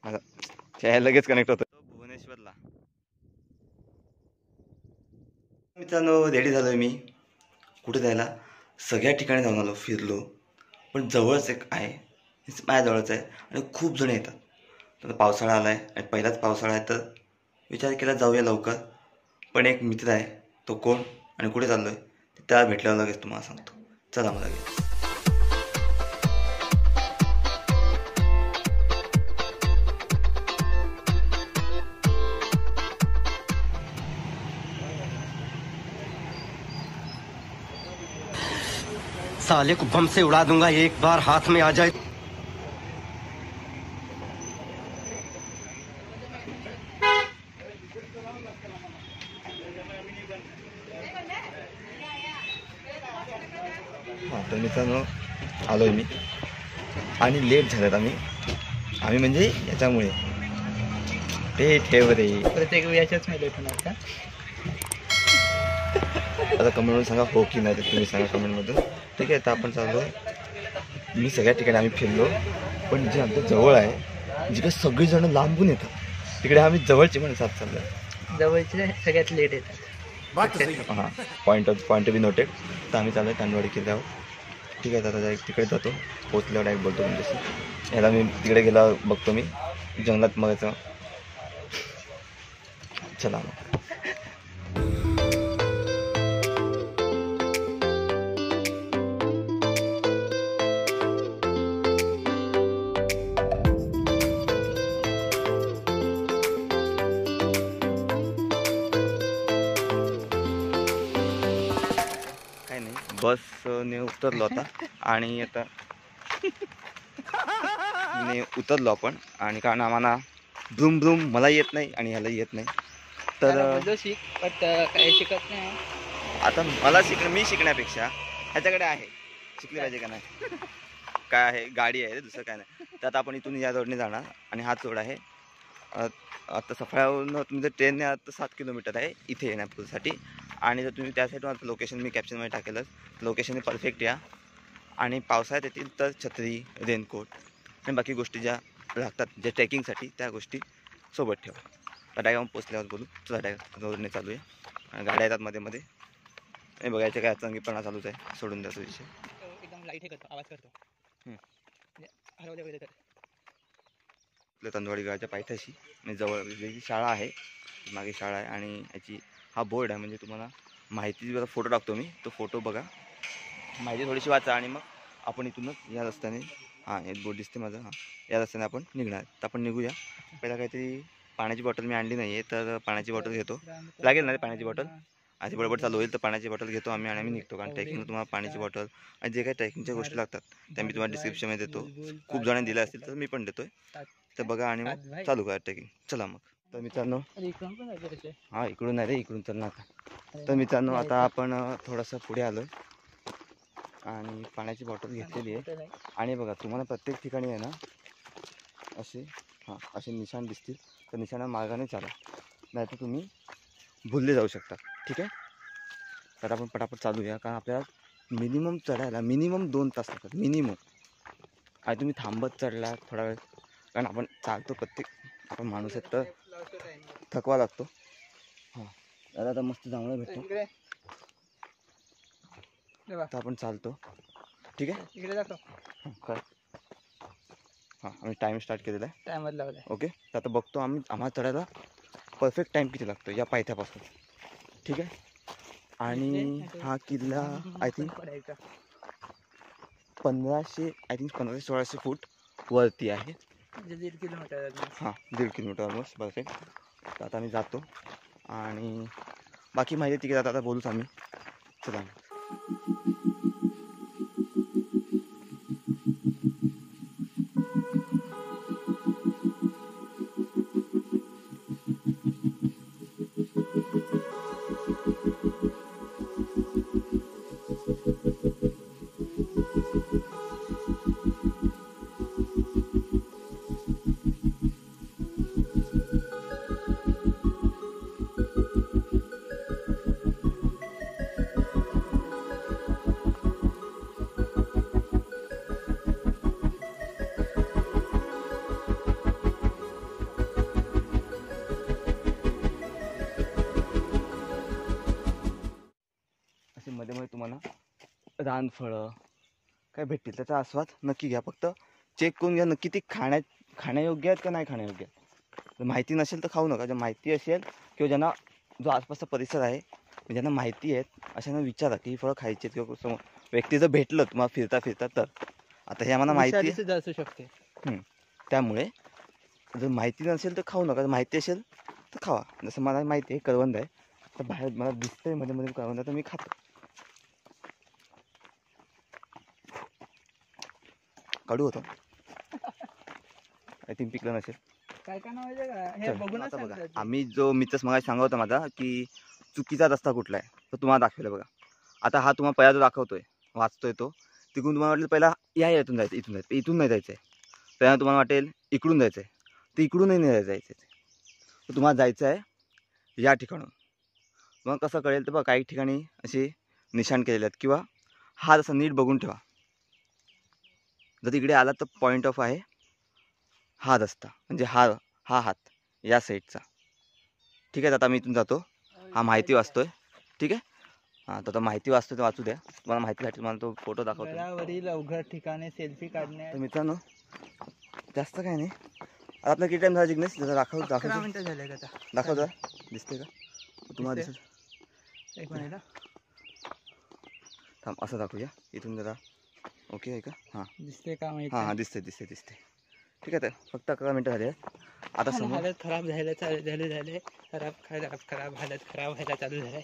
माझा लगेच कनेक्ट होतो भुवनेश्वरला. मित्रांनो रेडी झालोय मी कुठे जायला. सगळ्या ठिकाणी जाऊन आलो, फिरलो, पण जवळच एक आहे, माझ्या जवळच आहे आणि खूप जण येतात. तर पावसाळा आला आहे आणि पहिलाच पावसाळा आहे, तर विचार केला जाऊया लवकर. पण एक मित्र आहे, तो कोण आणि कुठे चाललो आहे त्याला भेटल्यावर लगेच तुम्हाला सांगतो. चला मला लगेच. साले को बम से उड़ा दूंगा एक बार हाथ में आ जाए. हां तर मित्रांनो आलो आहे मी आणि लेट झालेत आम्ही म्हणजे याच्यामुळे ते ठेव रे प्रत्येक याच्याच मध्ये पण आता कमेंटमधून सांगा हो की नाही, तर तुम्ही सांगा कमेंटमधून. ठीक आहे, तर आपण चाललो. मी सगळ्या ठिकाणी आम्ही फिरलो, पण जे आमच्या जवळ आहे जिकडे सगळीजणं लांबून येतात तिकडे आम्ही जवळचे पण साथ चाललो. जवळचे सगळ्यात लेट येतात. हां पॉईंट बी नोटेड. तर आम्ही चाललो आहे तांदवाडी किल्ल्यावर. ठीक आहे, आता डायरेक्ट तिकडे जातो, पोचल्यावर डायरेक्ट बोलतो तुमच्याशी. याला मी तिकडे गेला बघतो मी जंगलात मगायचं. चला मग. बसने उतरलो आता आणि आता उतरलो आपण. आणि कारण आम्हाला ब्रूम ब्रूम मला येत नाही आणि ह्याला येत नाही, तर शिक बट काही शिकत नाही. आता मला मी शिकण्यापेक्षा ह्याच्याकडे आहे, शिकली पाहिजे का नाही. काय आहे, गाडी आहे, दुसरं काय नाही. तर आता आपण इथून या रोडने जाणार आणि हाच रोड आहे. आता सफळ्यावरून तुम्ही जर ट्रेनने आता 7 किलोमीटर आहे इथे येण्यासाठी. आणि जर तुम्ही त्या साईडवर लोकेशन मी कॅप्शनमध्ये टाकेलच, लोकेशन परफेक्ट या. आणि पावसाळ्यात येतील तर छत्री, रेनकोट आणि बाकी गोष्टी ज्या लागतात ज्या ट्रेकिंगसाठी त्या गोष्टी सोबत ठेवा. तर डायरेक्ट पोचल्यावर बोलू. चला डायरेक्ट रोडने चालू आहे. गाड्या येतात मध्ये मध्ये, हे बघायचं काय चंगीपणा चालूच आहे, सोडून द्यायचा विषय. एकदम लाईट हे करतो, आवाज करतो. हरवले वगैरे तर आपल्या तांदवाडी गावाच्या पायथ्याशी आणि जवळ वेगळी शाळा आहे, मागे शाळा आहे. आणि याची हा बोर्ड आहे, म्हणजे तुम्हाला माहिती जरा फोटो टाकतो मी, तो फोटो बघा, माहिती थोडीशी वाचा. आणि मग आपण इथूनच या रस्त्याने, हां एक बोर्ड दिसते माझं, हां या रस्त्याने आपण निघणार. तर आपण निघूया. पहिला काहीतरी पाण्याची बॉटल मी आणली नाही आहे, तर पाण्याची बॉटल घेतो. लागेल ना रे पाण्याची बॉटल, आधी बरोबर चालू होईल. तर पाण्याची बॉटल घेतो आम्ही आणि आम्ही निघतो. कारण ट्रेकिंगला तुम्हाला पाण्याची बॉटल आणि जे काही ट्रेकिंगच्या गोष्टी लागतात त्या मी तुम्हाला डिस्क्रिप्शनमध्ये देतो. खूप जणांनी दिल्या असतील तर मी पण देतोय. तर बघा आणि मग चालू करा ट्रेकिंग. चला मग. तर मित्रांनो, हां इकडून नाही रे, इकडून चल ना आता. तर मित्रांनो आता आपण थोडंसं पुढे आलो आहे आणि पाण्याची बॉटल घेतलेली आहे. आणि बघा तुम्हाला प्रत्येक ठिकाणी आहे ना असे, हां असे निशाण दिसतील, तर निशाणा मार्गाने चाला, नाही तर तुम्ही भुलले जाऊ शकता. ठीक आहे, तर आपण पटापट चालू या. कारण आपल्याला मिनिमम चढायला 2 तास लागतात मिनिमम. आणि तुम्ही थांबत चढला थोडा वेळ, कारण आपण चालतो, प्रत्येक आपण माणूस आहेत तर थकवा लागतो. हां दादा आता मस्त जांभळं भेटतो, तर आपण चालतो. ठीक आहे, इकडे जातो. हां काय, हां आम्ही टाईम स्टार्ट केलेला आहे, टायमर लावलाय. ओके. तर आता बघतो आम्हाला चढायला परफेक्ट टाईम किती लागतो या पायथ्यापासून. ठीक आहे. आणि हा किल्ला आय थिंक 1500-1600 फूट वरती आहे. म्हणजे 1.5 किलोमीटर. हां 1.5 किलोमीटर ऑलमोस्ट, परफेक्ट. तर आता आम्ही जातो आणि बाकी माहिती तिकडे आता बोलूच आम्ही. चला. रानफळं काय भेटतील त्याचा आस्वाद नक्की घ्या. फक्त चेक करून घ्या नक्की ती खाण्यायोग्य आहेत का नाही खाण्यायोग्य आहेत. जर माहिती नसेल तर खाऊ नका. जर माहिती असेल किंवा ज्यांना जो आसपासचा परिसर आहे ज्यांना माहिती आहेत अशांना विचारा की ही फळं खायची आहेत किंवा समोर व्यक्ती जर भेटलं तुम्हाला फिरता फिरता तर. आता हे आम्हाला माहिती विषारी सुद्धा असू शकते. त्यामुळे जर माहिती नसेल तर खाऊ नका. जर माहिती असेल तर खावा. जसं मला माहिती आहे करवंद आहे तर बाहेर मला दिसतंय मध्ये मध्ये करवंद तर मी खातो. कडू होतो आय थिंक पिकलं नसेल. काय काय नाव आहे का हे चल, बघूनच आता बघा सांगतात. आम्ही जो मित्रच मगाशी सांगत होता माझा की चुकीचा रस्ता कुठला आहे तो तुम्हाला दाखवला बघा. आता हा तुम्हाला पहिला जो दाखवतोय वाचतोय तो तिकडून तुम्हाला वाटेल पहिला यातून जायचं इथून नाही जायचं आहे. पहिला तुम्हाला वाटेल इकडून जायचं आहे तर इकडूनही नाही जायचं आहे. तर तुम्हाला जायचं आहे या ठिकाणून. मग कसं कळेल तर बघा काही ठिकाणी असे निशाण केलेले आहेत किंवा हा जसा नीट बघून ठेवा. जर इकडे आला तर पॉईंट ऑफ आहे हा रस्ता म्हणजे हा हात या साईडचा. ठीक आहे. आता मी इथून जातो. हा माहिती वाचतोय. ठीक आहे. हां तर माहिती वाचतोय तर वाचू द्या. तुम्हाला माहितीसाठी तुम्हाला तो फोटो दाखवतो. गडावरील अवघड ठिकाणी सेल्फी काढणे. तर मित्रांनो जास्त काय नाही. आता आपला किती टाईम झाला जिग्नेश जरा 11 मिनिटं झाले आता. दाखव जरा दिसते का तुम्हाला दिसतंय. दिसत. एक मिनिट. थांब असं दाखवूया इथून जरा. ओके आहे का. हां दिसते का माहिती. हां दिसते. ठीक आहे. तर फक्त 11 मिनिटं झाली आहेत. आता समोर हालत खराब झाले खराब हालत खराब व्हायला चालू झाले.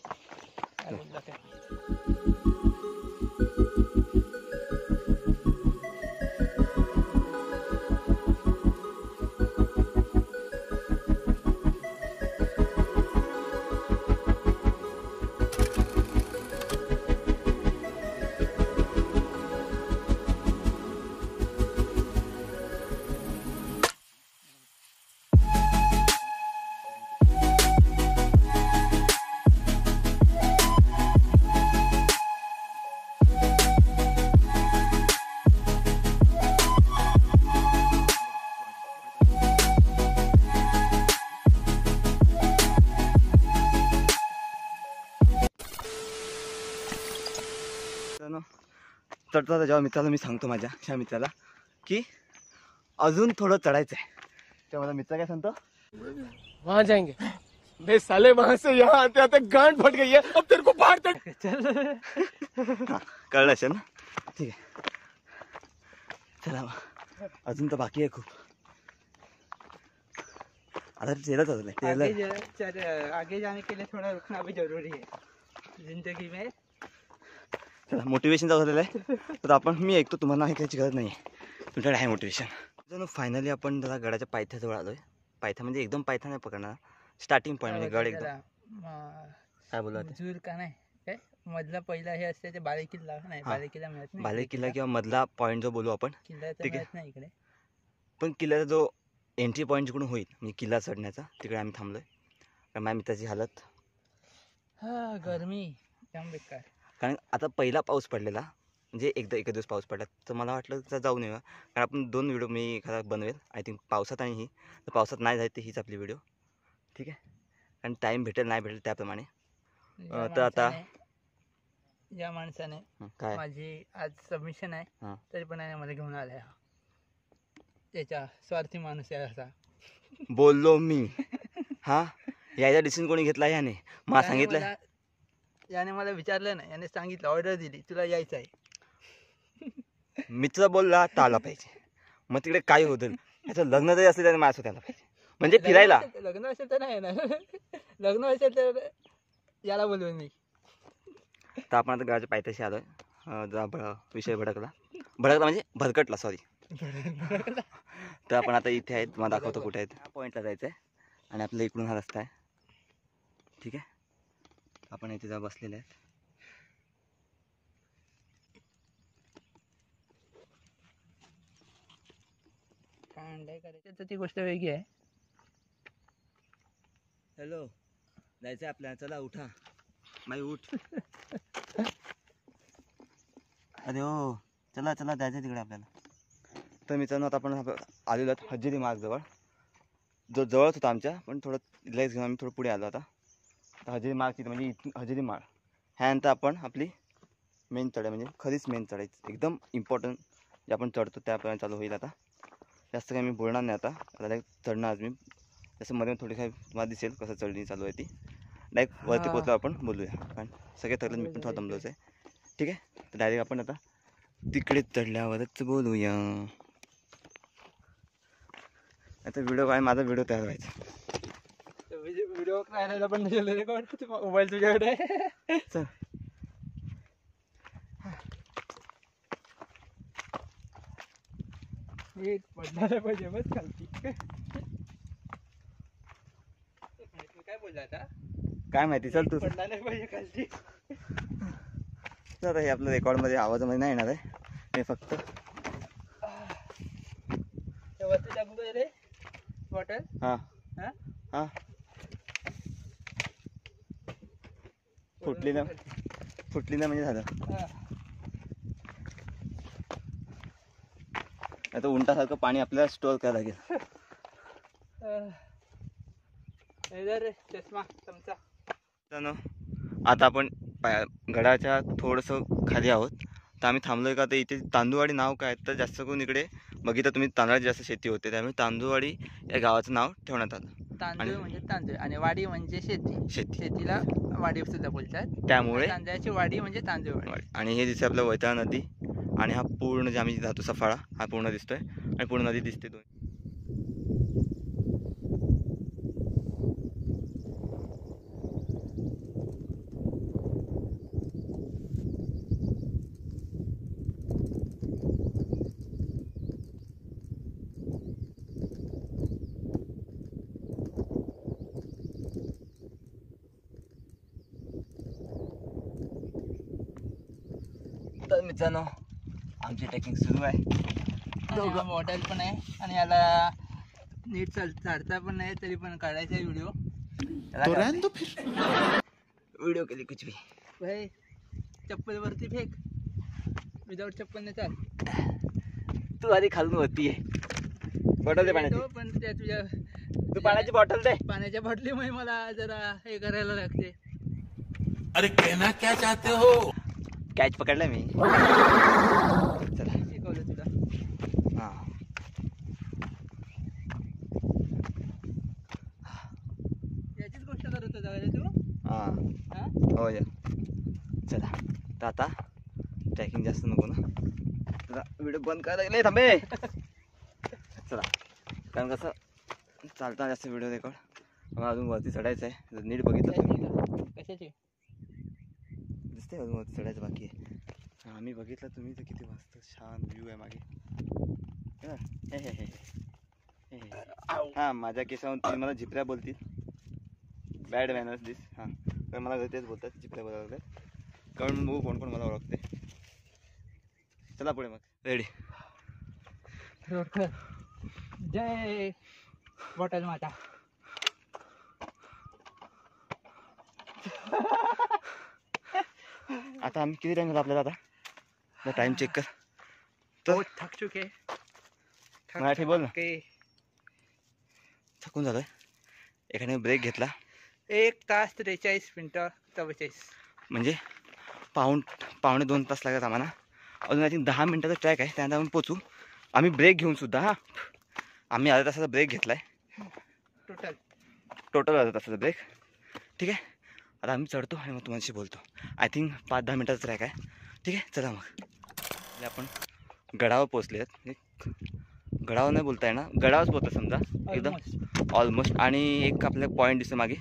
चढता जेव्हा मित्राला मी सांगतो माझ्या ह्या मित्राला की अजून थोडं चढायचं आहे तेव्हा माझा मित्र काय सांगतो वहां जाएंगे बे साले वहां से यहाँ आते आते गांड फट गई है अब तेरे को बाहर तक हां कळलं असेल ना. ठीक आहे. चला मग अजून तर बाकी आहे खूप. आता तेला चालू आहे. आगे जाने के लिए थोड़ा रुकना भी जरूरी है जिंदगी में. चला मोटिवेशन झालेलं आहे. तर आपण मी ऐकतो तुम्हाला ऐकायची गरज नाही आहे. तुमच्याकडे आहे मोटिवेशन. जणू फायनली आपण जरा गडाच्या पायथ्याजवळ आलो आहे. पायथा म्हणजे एकदम पायथा नाही पकडणार. स्टार्टिंग पॉईंट म्हणजे गड एकदम काय बोलला जुर का नाही काय मधला पहिला हे असते ते बाले किल्ला नाही. हा. बाले किल्ला मिळत नाही. बाले किल्ला किंवा मधला पॉईंट जो बोलू आपण किल्ला तर ठीक आहे. मिळत नाही इकडे. पण किल्ल्याचा जो एंट्री पॉईंट जिकडून होईल म्हणजे किल्ला चढण्याचा तिकडे आम्ही थांबलोय. कारण माझ्या मित्राची हालत हा गरमी एकदम बेकार. कारण आता पहिला पाऊस पडलेला म्हणजे एक दिवस पाऊस पडला तर मला वाटलं तर जाऊन येऊया. कारण आपण 2 व्हिडिओ मी एखादा बनवेल आय थिंक पावसात आणि ही. तर पावसात नाही जायचं हीच आपली व्हिडिओ. ठीक आहे. आणि टाईम भेटेल नाही भेटेल त्याप्रमाणे. तर आता ज्या माणसाने काय माझी आज सबमिशन आहे हा. तरी पण याने मला घेऊन आलाय. त्याच्या स्वार्थी माणूस आहे असा बोललो मी. हां यायचा डिसिजन कोणी घेतला याने मला सांगितलं. याने मला विचारलं नाही. याने सांगितलं ऑर्डर दिली तुला यायचं आहे. मित्र बोलला तर आला पाहिजे. मग तिकडे काय होतं याचं लग्न जरी असलं त्याने माझ्यासोबत आला पाहिजे म्हणजे फिरायला. लग्न असेल तर नाही येणार. लग्न असेल तर याला बोलवेन मी. तर आपण आता गावाच्या पायथ्याशी आलोय. जरा विषय भडकला म्हणजे भरकटला सॉरी. तर आपण आता इथे आहेत. मला दाखवतो कुठे आहेत. ह्या पॉईंटला जायचं आहे आणि आपल्या इकडून हा रस्ता आहे. ठीक आहे. आपण इथे जा बसलेले आहेत. काय करायचं तर ती गोष्ट वेगळी आहे. हॅलो जायचं आहे आपल्याला. चला उठा माई उठ. अरे हो चला जायचं तिकडे आपल्याला. तर मित्रांनो आता आपण आलेलो आहोत हजेरी मार्गजवळ जो जवळच होता आमच्या पण थोडं रिलॅक्स घेऊन आम्ही थोडं पुढे आलो आता. तर हजेरी मार्ग तिथे म्हणजे हजेरी माळ ह्यानंतर आपण आपली मेन चढाई म्हणजे खरीच मेन चढाई एकदम इम्पॉर्टंट जे आपण चढतो त्याप्रमाणे चालू होईल. आता जास्त काही मी बोलणार नाही. आता डायरेक्ट चढणार आज मी. जसं मध्ये थोडी काही तुम्हाला दिसेल कसं चढणी चालू आहे ती. डायरेक्ट वरती पोचलो आपण बोलूया, कारण सगळे थकलं, मी पण थोडा दमलोच आहे. ठीक आहे, तर डायरेक्ट आपण आता तिकडे चढल्यावरच बोलूया. आता व्हिडिओ काय माझा व्हिडिओ तयार व्हायचा. व्हिडिओ राहिलेला पण रेकॉर्ड मोबाईल तुझ्याकडे आहे. चल एक पडला पाहिजे बस खालती. तू काय बोलला आता? काय माहिती, चल तू. पडला नाही पाहिजे खालती. तर हे आपलं रेकॉर्डमध्ये आवाजामध्ये नाही येणार आहे. हे फक्त वरती टाकू काय रे बॉटल? हां हा हां फुटली ना म्हणजे झालं. हा. आता उंटासारखं पाणी आपल्याला स्टोअर करायला लागेल. इधर रे चष्मा चमचा. मित्रांनो, आता आपण गडाच्या थोडंसं खाली आहोत. तर आम्ही थांबलोय का, तर इथे तांदूळवाडी नाव काय, तर जास्त करून इकडे बघितलं तुम्ही तांदळाची जास्त शेती होते, त्यामुळे तांदूळवाडी या गावाचं नाव ठेवण्यात आलं. तांदूळ म्हणजे तांदूळ आणि वाडी म्हणजे शेती. शेती शेतीला वाडी सुद्धा बोलतात. त्यामुळे तांदळाची वाडी म्हणजे तांदूळ. आणि हे दिसते आपलं वैतरणा नदी, आणि हा पूर्ण जे आम्ही जातो सफाळा हा पूर्ण दिसतोय, आणि पूर्ण नदी दिसते दोन. तर मित्रांनो, आमची ट्रेकिंग सुरू आहे. बॉटल पण आहे आणि याला नीट चढता पण नाही, तरी पण काढायचा व्हिडिओ. व्हिडिओ केली कुछ भी. भाई चप्पल वरती फेक, विदाउट चप्पल नाही चाल. तू आधी खालून वरती आहे. बॉटल दे पाण्याची. पण त्या तुझ्या तू पाण्याची बॉटल दे. पाण्याच्या बॉटलीमुळे मला जरा हे करायला लागते. अरे कहना क्या चाहते हो? कॅच पकडला मी. चला शिकवलं तुला. हां याचीच गोष्ट करत होता का रे तू? हां हा? हो या. चला तर आता ट्रॅकिंग जास्त नको ना, चला व्हिडिओ बंद करायला लागले. थांबे. चला, कारण कसं चालता जास्त व्हिडिओ रेकॉर्ड, मला अजून वरती चढायचं आहे. जर नीट बघितलं तुम्ही कशाची? दिसते अजून वरती चढायचं बाकी आहे. आम्ही बघितलं तुम्ही तर किती मस्त छान व्ह्यू आहे मागे. हे हे हे हे हां, माझ्या केसावर तुम्ही मला झिपऱ्या बोलतील. बॅड मॅनर्स दिस. हां, तर मला घरी तेच बोलतात, झिपऱ्या बोलावतात. कारण बघू कोण कोण मला ओळखते. चला पुढे मग. रेडी. रोडकर जय बॉटल माता. आता आम्ही किती टाइम झाला आपल्याला, आता टाइम चेक कर. तर थक चुके. मराठी बोल ना. के थकून झालोय. एखाद्याने ब्रेक घेतला 1 तास 43 मिनिटं 44. म्हणजे पावणे 2 तास लागतात आम्हाला. अजून आय थिंक 10 मिनिटाचा ट्रॅक आहे, त्यानंतर आपण पोचू. आम्ही ब्रेक घेऊन सुद्धा, हां आम्ही अर्धा तासाचा ब्रेक घेतला आहे. टोटल अर्धा तासाचा ब्रेक. ठीक आहे, आता आम्ही चढतो आणि मग तुम्हाला बोलतो. आय थिंक 5-10 मिनिटाचा ट्रॅक आहे. ठीक आहे, चला मग. आपण गडावर पोचले आहेत. गडावर नाही बोलता येणार, गडावरच पोचतो समजा एकदम ऑलमोस्ट. आणि एक आपल्या पॉईंट दिसतो मागे,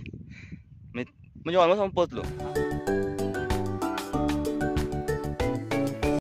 म्हणजे ऑलमोस्ट आपण पोचलो.